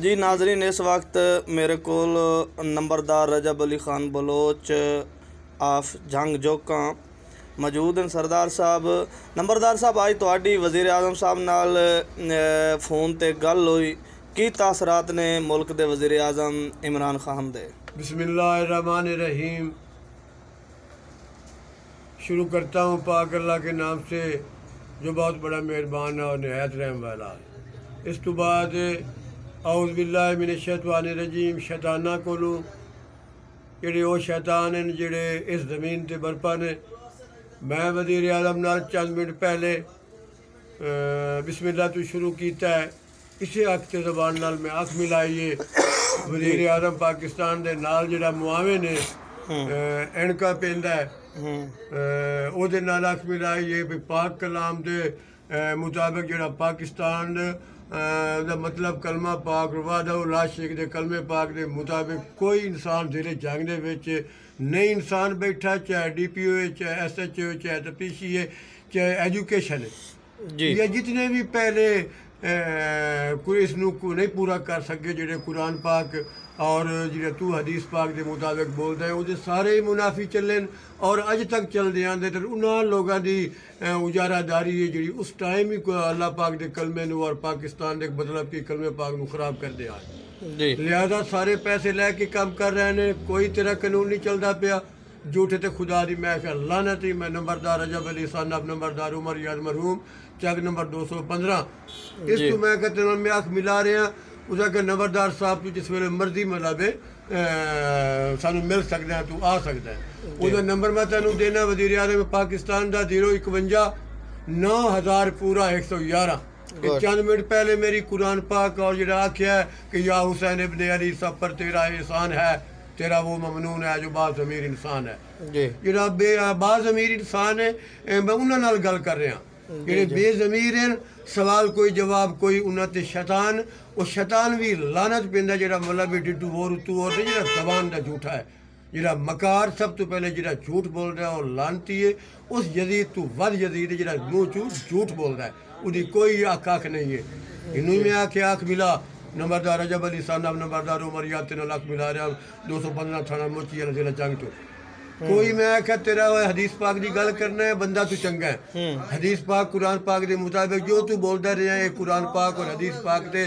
جی ناظرین، اس وقت میرے کول نمبردار رجب علی خان بلوچ آف جھنگ جوکاں موجود ہیں۔ سردار صاحب، نمبردار صاحب، آج تہاڈی وزیر اعظم صاحب نال فون تے گل ہوئی، کی تاثرات نے ملک دے وزیر اعظم عمران خان دے؟ بسم اللہ الرحمن الرحیم۔ شروع کرتا ہوں پاک اللہ کے نام سے جو بہت بڑا مہربان ہے اور نہایت رحم والا ہے۔ اس تو بعد اعوذ باللہ من الشیطان الرجیم، شیطانہ کولوں جڑے وہ شیطان ہیں جڑے اس زمین تے برپا نے۔ میں وزیر اعظم نال چند منٹ پہلے بسم اللہ تو شروع کیتا ہے، اسی حق تے زبان نال میں آنکھ ملائیے وزیر اعظم پاکستان دے نال جڑا معاون ہے اینکا پیندا ہے او دے نال آنکھ ملائیے بھی پاک کلام دے مطابق جڑا پاکستان دا مطلب کلمہ پاک وحدہ لا شریک دے کلمے پاک دے مطابق کوئی انسان زیر جنگ دے وچ نہیں انسان بیٹھا، چاہے ڈی پی او ہے، چاہے ایس ایچ او ہے، چاہے تفتیشی ہے، چاہے ایجوکیشن ہے، یا جتنے بھی پہلے کوئی اس نو نہیں پورا کر سکے جڑے قرآن پاک اور جڑے تو حدیث پاک دے مطابق بولتے ہیں وہ سارے ہی منافی چلن اور اج تک چل دے آندے تے انہاں لوگاں دی اجارہ داری ہے جڑی اس ٹائم ہی اللہ پاک دے کلمے نو اور پاکستان دے مطلب کہ کلمے پاک نو خراب کر دے آئے۔ لہذا سارے پیسے لے کے کام کر رہے ہیں، کوئی تیرا قانون نہیں چلتا پیا، جھوٹے تے خدا دی میں کہ لعنت ہی۔ میں نمبردار رجب علی صاحب نمبردار عمر یاد مرحوم چک نمبر 215 اس کو میں کہتے ہیں میں آنکھ ملا رہے ہیں اس کہ نمبردار صاحب تو جس ویلے مرضی ملابے سانو مل سکتے ہیں، تو آ سکتا ہے۔ وہ نمبر میں تینوں دینا وزیر اعظم پاکستان دا 051 9000 پورا 111۔ چند منٹ پہلے میری قرآن پاک اور جڑا آکھیا ہے کہ یا حسین ابن علی سب پر تیرا احسان ہے، تیرا وہ ممنون ہے جو باز ضمیر انسان ہے۔ جڑا بے باز ضمیر انسان ہے میں انہاں نال گل کر رہا ہوں جڑے بے ضمیر ہیں، سوال کوئی جواب کوئی، انہاں تے شیطان، وہ شیطان بھی لعنت پیندا جڑا مطلب ڈڈو اور تو اور جڑا زبان دا جھوٹا ہے، جڑا مکار سب تو پہلے جڑا جھوٹ بول رہا ہے اور لعنتی ہے اس یزید تو ود یزید ہے جڑا منہ چوں جھوٹ بول رہا ہے، وہ کوئی آنکھ نہیں ہے۔ انہوں میں آکھے آنکھ ملا نمبردار رجب علی صاحب نمبردار عمر یاد تین آنکھ ملا رہا 215 تھانہ موچی ہے ضلع چنگ تو کوئی میں آکھا تیرا حدیث پاک دی گل کرنا ہے، بندہ تو چنگا ہے۔ حدیث پاک قرآن پاک دے مطابق جو تو بولتا رہے ہیں قرآن پاک اور حدیث پاک دے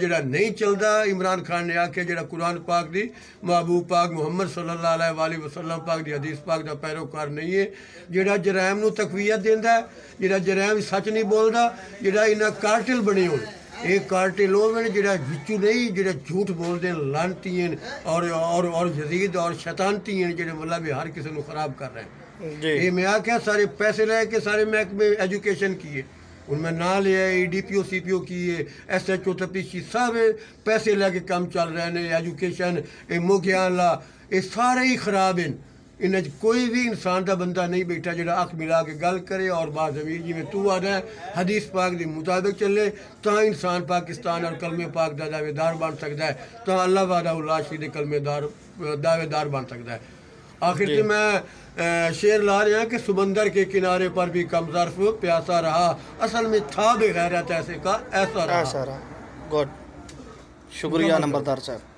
جڑا نہیں چلدا۔ عمران خان نے آکھے جڑا قرآن پاک دی محبوب پاک محمد صلی اللہ علیہ وآلہ وسلم پاک دی حدیث پاک دا پیروکار نہیں ہے، جڑا جرائم نو تقویت دیندا ہے، جڑا جرائم سچ نہیں بولدا، جڑا انہاں کارٹل بنے ہوئے ایک کارٹل ہوئے جڑا وچو نہیں جڑا جھوٹ بول دیں لعنتی ہیں اور یزید اور شیطانتی ہیں جڑے مطلب ہر کسی نو خراب کر رہے ہیں۔ یہ میں آکھیا سارے پیسے لے کے سارے محکمے ایجوکیشن کیے ان میں نہ لیا ڈی پی او سی پی او کیے ایس ایچ او تفتیشی سب پیسے لے کے کام چل رہے ہیں، ایجوکیشن موقعہ اللہ یہ سارے ہی خراب ہیں۔ انہیں کوئی بھی انسان دا بندہ نہیں بیٹھا جڑا آنکھ ملا کے گل کرے اور باز ضمیر جی میں تو آ رہا ہے حدیث پاک دی مطابق چلے تا انسان پاکستان اور کلمے پاک دا دعوے دار بن سکتا ہے، تا اللہ وحدہ لا شریک دے کلمے دعوے دار بن سکتا ہے۔ آخر سے میں شعر لا رہا کہ سمندر کے کنارے پر بھی کم ظرف پیاسا رہا، اصل میں تھا بے غیرت ایسے کا ایسا رہا۔ گڈ، شکریہ نمبردار صاحب۔